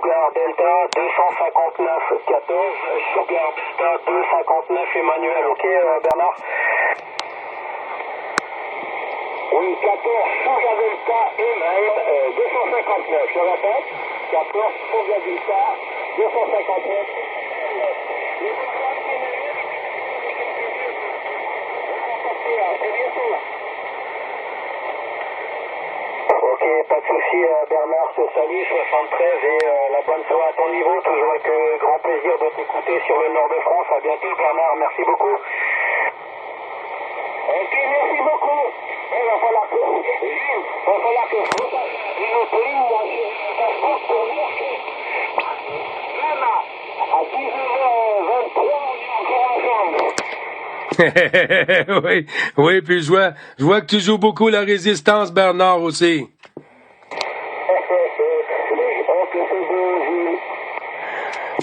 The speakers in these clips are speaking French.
Sugar Delta 259 14, Sugar Delta 259 Emmanuel, ok Bernard? Oui, 14 Sugar Delta Emmanuel 259, je répète, 14 Sugar Delta 259. Ok, pas de souci, Bernard, ce salut 73 et la bonne soirée à ton niveau, toujours avec grand plaisir de t'écouter sur le nord de France. À bientôt Bernard, merci beaucoup. Ok, merci beaucoup. Il va falloir que je repasse une autre ligne, moi, je pour dire que même à 19h23, on est encore ensemble. Oui, oui, puis je vois que tu joues beaucoup la résistance, Bernard, aussi.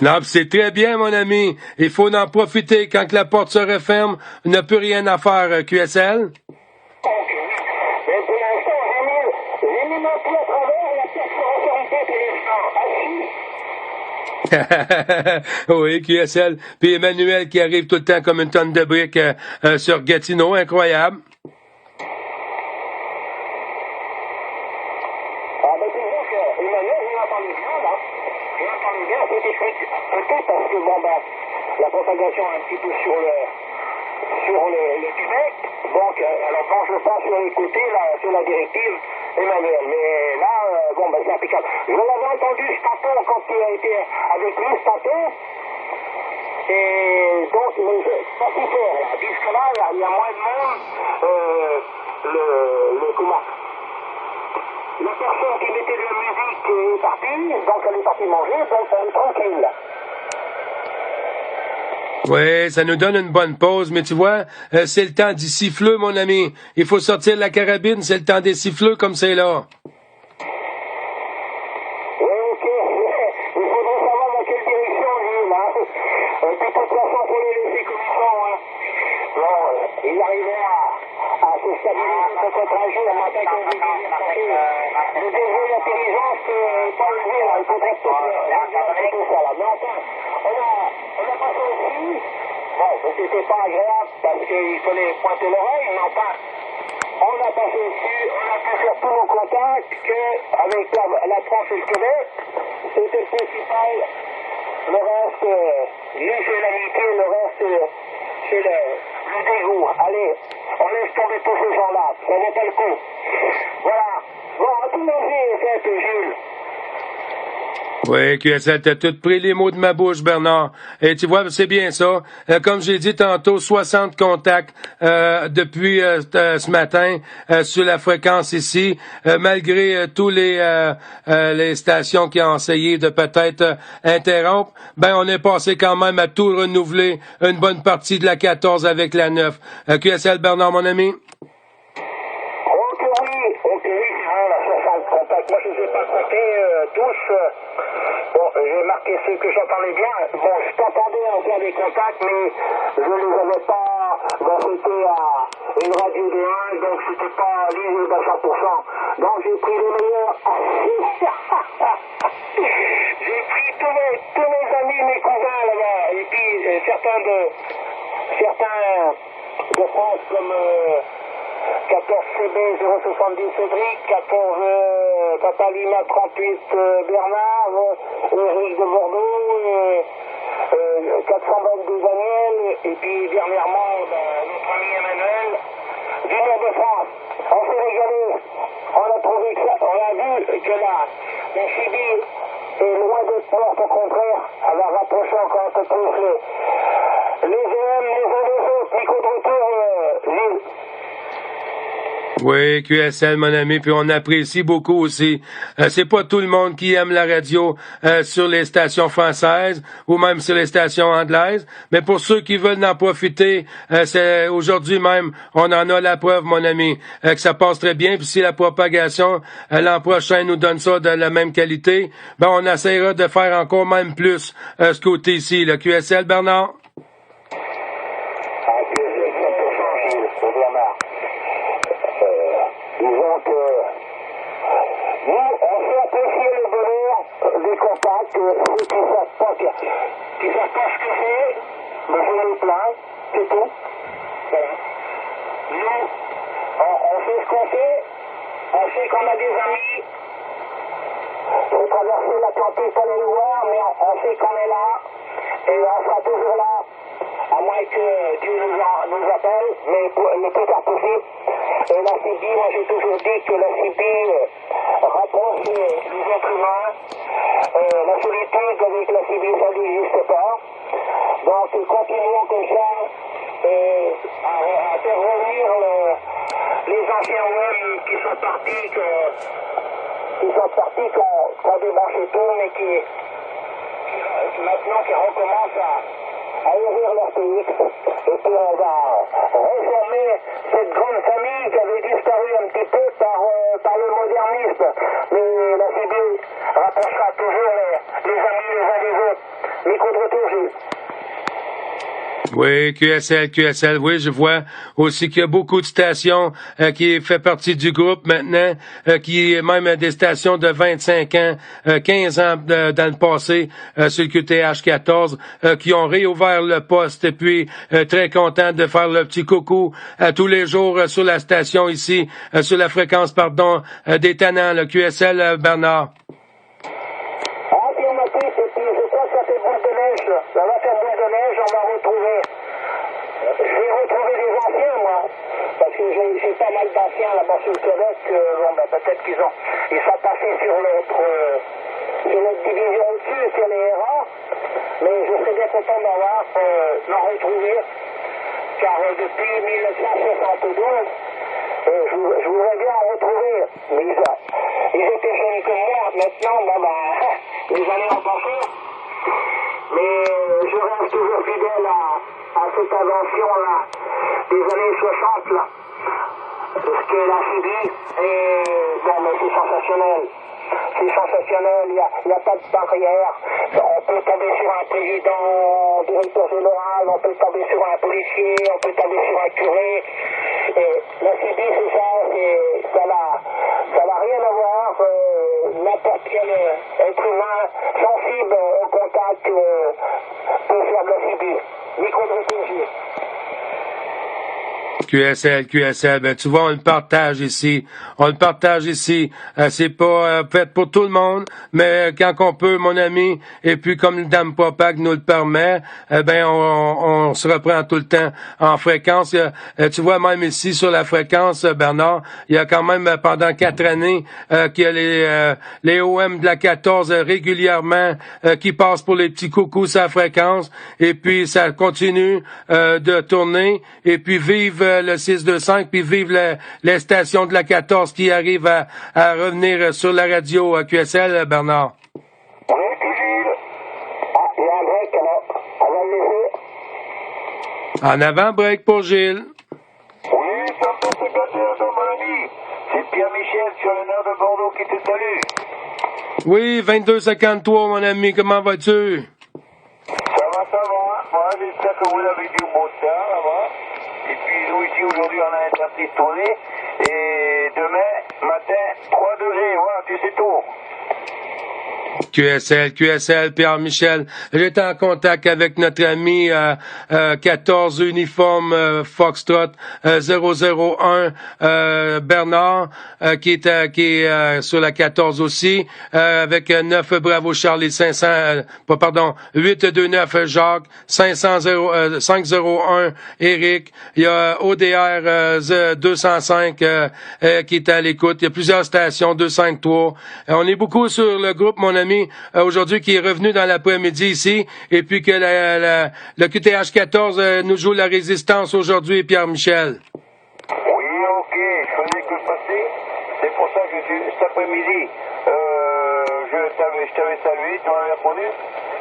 Non, puis c'est très bien, mon ami. Il faut en profiter quand la porte se referme. On n'a plus rien à faire, QSL. Mais pour l'instant, j'ai mis mon pied à travers et la pièce se referme pas pour l'instant. Assis. Oui, QSL. Puis Emmanuel qui arrive tout le temps comme une tonne de briques sur Gatineau. Incroyable. Ah, ben, tu vois que Emmanuel, je l'entendais bien, là. Je l'entendais bien, c'était peut-être parce que, bon, ben, la propagation est un petit peu sur le Québec. Donc, alors, quand je passe sur les côtés, là, sur la directive, Emmanuel. Mais là, bon, ben, c'est impeccable. Je l'avais entendu ce tantôt quand il a été avec lui, ce tantôt. Et donc, pas si fort, là. Puisque là, il y a moins de monde, comment? La personne qui mettait de la musique est partie, donc elle est partie manger, donc elle est tranquille. Oui, ça nous donne une bonne pause, mais tu vois, c'est le temps du siffleux, mon ami. Il faut sortir la carabine, c'est le temps des siffleux comme c'est là. Oui, ok. Il faudrait savoir dans quelle direction il là. De toute façon, il faut les laisser comme ils sont. Hein. Bon, il arrivait à se stabiliser peut-être un jour, matin qu'on veut dire. Le degré d'intelligence n'est pas élevé, là. Il faudrait peut-être tout ça, là. Mais enfin, on a passé aussi. Bon, c'était pas agréable parce qu'il fallait pointer l'oreille, mais enfin, on a passé dessus, on a pu faire tous nos contacts qu'avec la France et le Québec, c'était le principal. Le reste, nous c'est l'amitié, le reste c'est le dégoût. Allez, on laisse tomber tous ces gens-là, ça vaut pas le coup. Voilà. Bon, à tout manger, faites, Gilles. Oui, QSL, t'as tout pris les mots de ma bouche, Bernard. Et tu vois, c'est bien ça. Comme j'ai dit tantôt, 60 contacts depuis ce matin sur la fréquence ici, malgré tous les stations qui ont essayé de peut-être interrompre. Ben, on est passé quand même à tout renouveler une bonne partie de la 14 avec la 9. QSL, Bernard, mon ami? Ok, oui, là, 60 contacts. Moi, je ne les ai pas comptés tous. Bon, j'ai marqué ceux que j'entendais bien. Bon, je t'entendais en faire des contacts, mais je ne les avais pas. Bon, c'était à une radio de 1, donc c'était pas lisible à 100%. Donc, j'ai pris les meilleurs. J'ai pris tous mes amis, mes cousins là-bas, et puis certains de France comme 14 CB 070 Cédric, 14 Catalina 38 Bernard, Eric de Bordeaux, 422 Daniel, et puis dernièrement notre ami Emmanuel du nord de France. On s'est régalé, on a trouvé que ça, on a vu que la Chibie est loin d'être morte, au contraire, elle va rapprocher encore un peu plus les EM, les uns des autres. Nico de retour, Gilles. Oui, QSL, mon ami, puis on apprécie beaucoup aussi. C'est pas tout le monde qui aime la radio sur les stations françaises ou même sur les stations anglaises, mais pour ceux qui veulent en profiter, c'est aujourd'hui même, on en a la preuve, mon ami, que ça passe très bien. Puis si la propagation l'an prochain nous donne ça de la même qualité, ben on essaiera de faire encore même plus ce côté ici, le QSL, Bernard. Disons que nous, on fait apprécier le bonheur des contacts. voilà, que ceux qui ne savent pas, qui savent pas ce que c'est, ben je les plains, c'est tout. Voilà. Nous, on fait ce qu'on fait, on sait qu'on a des amis, j'ai traversé l'Atlantique pour aller le voir, mais on sait qu'on est là, et on sera toujours là, à moins que Dieu nous appelle, mais le plus tard possible. Et la CIBI, moi j'ai toujours dit que la CIBI rapproche les êtres humains. La solitude avec la CIBI, ça n'existe pas. Donc continuons comme ça à faire revenir les anciens web qui sont partis, qu'on débranché tout, mais qui maintenant qui recommencent à ouvrir leur pays. Et puis on va reformer cette grande famille qui avait disparu un petit peu par le modernisme. Mais la CIBI rapprochera toujours les amis les uns des autres. Micro de retour, Gilles. Oui, QSL, oui, je vois aussi qu'il y a beaucoup de stations qui fait partie du groupe maintenant, qui est même des stations de 25 ans, 15 ans dans le passé, sur le QTH 14, qui ont réouvert le poste et puis très content de faire le petit coucou tous les jours sur la station ici, sur la fréquence, des Tannants, le QSL, Bernard. Ça va faire boule de neige, on va retrouver. Je vais retrouver des anciens, moi. Parce que j'ai pas mal d'anciens là-bas sur le Québec. Peut-être qu'ils sont passés sur notre division au-dessus, sur les RA. Mais je serais bien content d'en retrouver. Car depuis 1972, je voudrais bien en retrouver. Mais ils étaient jeunes que moi. Maintenant, les années ont passé. Mais je reste toujours fidèle à cette invention-là, des années 60, là. Ce qu'est la CIBI, et mais c'est sensationnel. C'est sensationnel, il n'y a pas de barrière. On peut tomber sur un président, directeur général, on peut tomber sur un policier, on peut tomber sur un curé. Et la CIBI, c'est ça, ça n'a rien à voir. N'importe quel être humain sensible au contact peut faire de la CIBI. Micro de réfugié. QSL, ben tu vois, on le partage ici. C'est pas fait pour tout le monde, mais quand on peut, mon ami, et puis comme le Dame Popac nous le permet, on se reprend tout le temps en fréquence. Tu vois, même ici, sur la fréquence, Bernard, il y a quand même pendant 4 années qu'il y a les OM de la 14 régulièrement qui passent pour les petits coucous sur la fréquence, et puis ça continue de tourner, et puis vive le 625, puis vive les stations de la 14 qui arrivent à revenir sur la radio QSL, Bernard. Oui, Gilles. Il y a un break, alors. On va le laisser. En avant, break pour Gilles. Oui, ça me fait plaisir, mon ami. C'est Pierre-Michel sur le nord de Bordeaux qui te salue. Oui, 2253, mon ami, comment vas-tu? Ça va. Moi, j'espère que vous avez du beau temps, là-bas. Et puis nous ici aujourd'hui on a un petit tournée et demain matin 3 degrés, voilà, tu sais tout. QSL, Pierre-Michel. J'étais en contact avec notre ami 14 uniforme Foxtrot 001 Bernard qui est sur la 14 aussi avec 9 Bravo Charlie 829 Jacques 501 Eric. Il y a ODR 205 qui est à l'écoute. Il y a plusieurs stations 253. On est beaucoup sur le groupe, mon ami, aujourd'hui qui est revenu dans l'après-midi ici, et puis que le QTH 14 nous joue la résistance aujourd'hui, Pierre-Michel. Oui, ok, je faisais que passer. C'est pour ça que cet après-midi, je t'avais salué, tu m'avais répondu.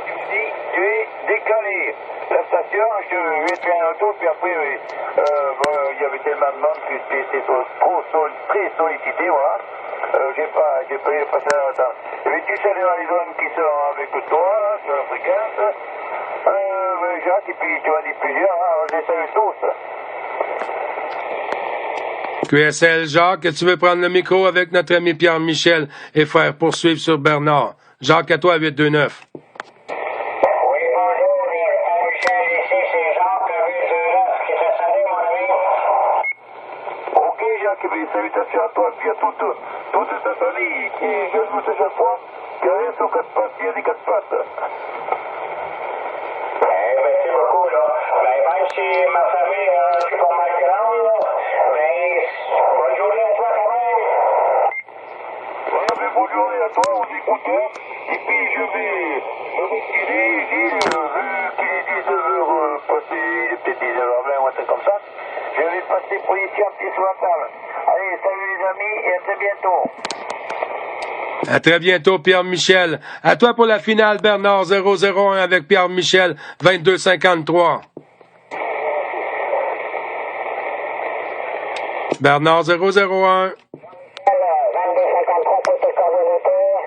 Tu me dis, tu es décalé. La station, je vais faire un tour, puis après, il y avait tellement de monde que c'était très sollicité, voilà. J'ai pas eu passé le temps. Mais tu sais dans les zones qui sont avec toi, sur la fréquence, Jacques, et puis tu en dis plusieurs, hein, je les salue tous. QSL Jacques, tu veux prendre le micro avec notre ami Pierre-Michel et faire poursuivre sur Bernard? Jacques, à toi, 829. Oui, bonjour, Michel, ici, c'est Jacques, 829, qui t'a salué, mon ami. Ok, Jacques, mes salutations à toi et à toute ta famille qui joue à chaque fois, qui a rien sur quatre pattes, qui a des quatre pattes. Merci beaucoup, là. Ben, même si ma famille est un petit peu mal grande, là, mais bonne journée à toi quand même. Voilà, mais bonne journée à toi, aux écouteurs. Et puis je vais me retirer, Gilles, vu qu'il est 19h passé, il est peut-être 19h20 ou un truc comme ça. Je vais passer pour ici un petit sur la table. Allez, salut les amis et à très bientôt. À très bientôt, Pierre-Michel. À toi pour la finale, Bernard, 0-0-1 avec Pierre-Michel, 22-53. Bernard, 0-0-1. 22-53 pour tes coordonnateurs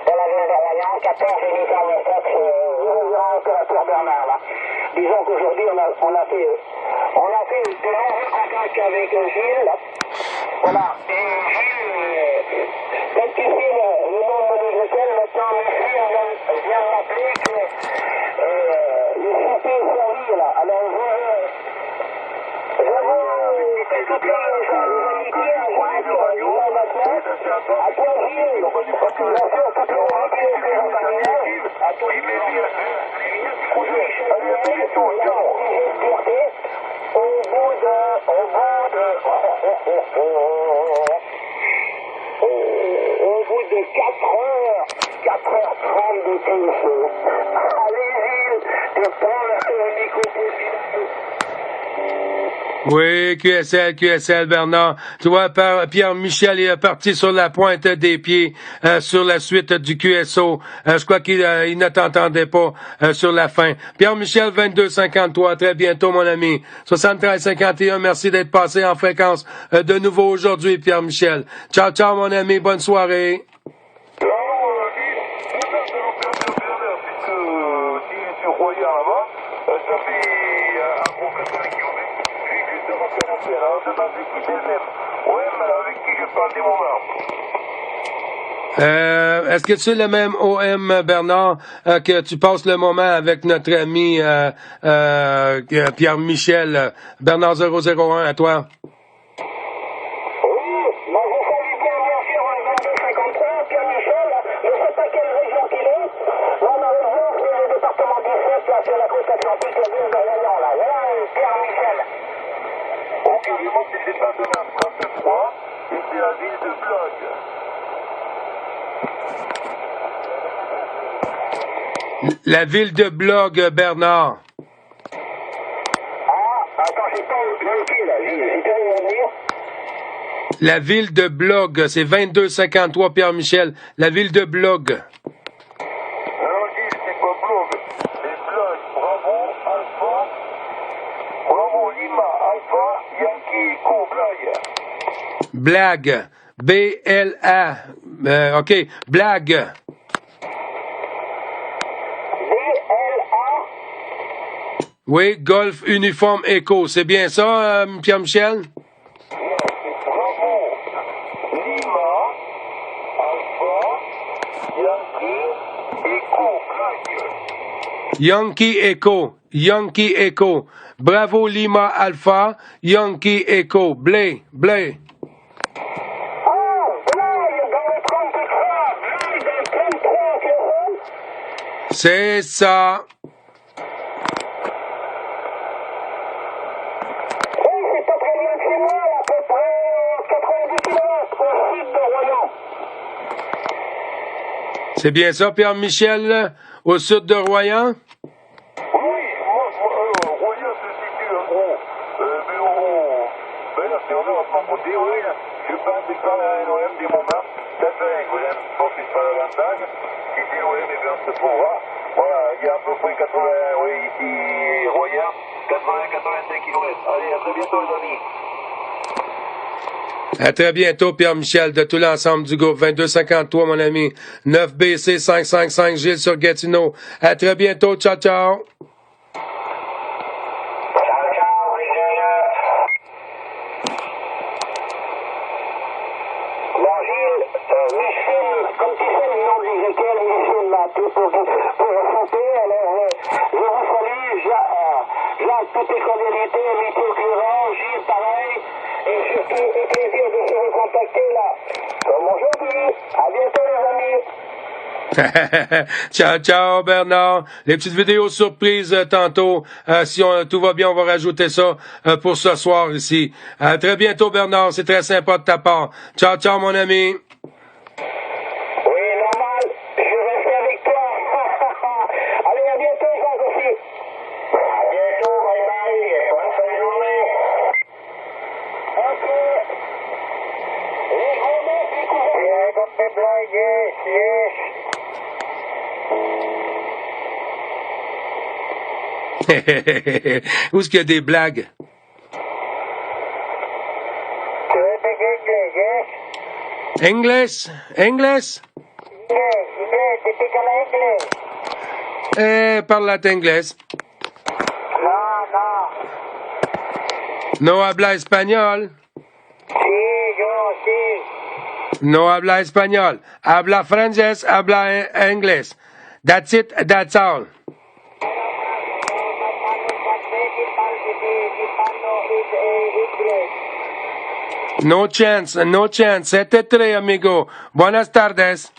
de la ville de Royan, 14 militaires de sexe, opérateur Bernard. Là. Disons qu'aujourd'hui, on a fait de nombreux contacts avec Gilles. Là. Voilà. Et Gilles, rectifier le nombre de hôtels, maintenant, merci, on vient de rappeler que le souper est servi, là. Alors, je vous fais toutes les amitiés à Jacques, à toi, Gilles, bien sûr, toutes les amitiés au Clément Carrière, à toi, au bout de 4h30 de téléphone. Allez, Gilles, et prends le micro possible. Oui, QSL, Bernard. Tu vois, Pierre-Michel est parti sur la pointe des pieds sur la suite du QSO. Je crois qu'il ne t'entendait pas sur la fin. Pierre-Michel, 22-53. Très bientôt, mon ami. 73-51. Merci d'être passé en fréquence de nouveau aujourd'hui, Pierre-Michel. Ciao, ciao, mon ami. Bonne soirée. Est-ce que tu es le même OM, Bernard, que tu passes le moment avec notre ami Pierre-Michel? Bernard 001, à toi. La ville de Blog, Bernard. La ville de Blog, c'est 22-53, Pierre-Michel. La ville de Blog. Non, Gilles, c'est pas Blog. C'est Blog. Bravo, Alpha. Bravo, Lima, Alpha, Yankee, Echo, Blague. Blague. B-L-A. OK. Blague. Oui, Golf Uniforme Echo. C'est bien ça, Pierre-Michel? Yankee Echo. Yankee Echo. Bravo Lima Alpha. Yankee Echo. Blé. C'est ça. C'est bien ça, Pierre-Michel, au sud de Royan? Oui, Royan se situe en gros, mais là c'est en Europe, mon côté, oui, je pense que c'est pas la NOM des moments, peut-être je pense que c'est pas l'avantage, si c'est l'OM, eh bien on se trouvera. Voilà, il y a à peu près 80, oui, ici, Royan, 80-85 km. Allez, à très bientôt les amis. À très bientôt, Pierre-Michel, de tout l'ensemble du groupe. 2253, mon ami. 9BC 555, Gilles sur Gatineau. À très bientôt. Ciao, ciao. Michel, comme tu sais le nom de Ezekiel, Michel toutes les cordialités, Météo Clément, Gilles, pareil, et surtout au plaisir de se recontacter là. Comme aujourd'hui. À bientôt les amis. Ciao, ciao, Bernard. Les petites vidéos surprises tantôt. Si tout va bien, on va rajouter ça pour ce soir ici. À très bientôt, Bernard. C'est très sympa de ta part. Ciao, ciao, mon ami. Oui, normal. Je reste avec toi. Allez, à bientôt, Jacques aussi. À bientôt, bye bye. Bonne fin de journée. Ok. Les gros mecs, les couverts. Yeah, I got the blind, yes, yes. Où est-ce qu'il y a des blagues? Tu veux English, yes? English? English? Inglés, typical English. Parla inglés. No. No habla español. Sí, yo, sí. No habla español. Habla francés, habla inglés. That's it, that's all. No chance, no chance. 7-3, amigo. Buenas tardes.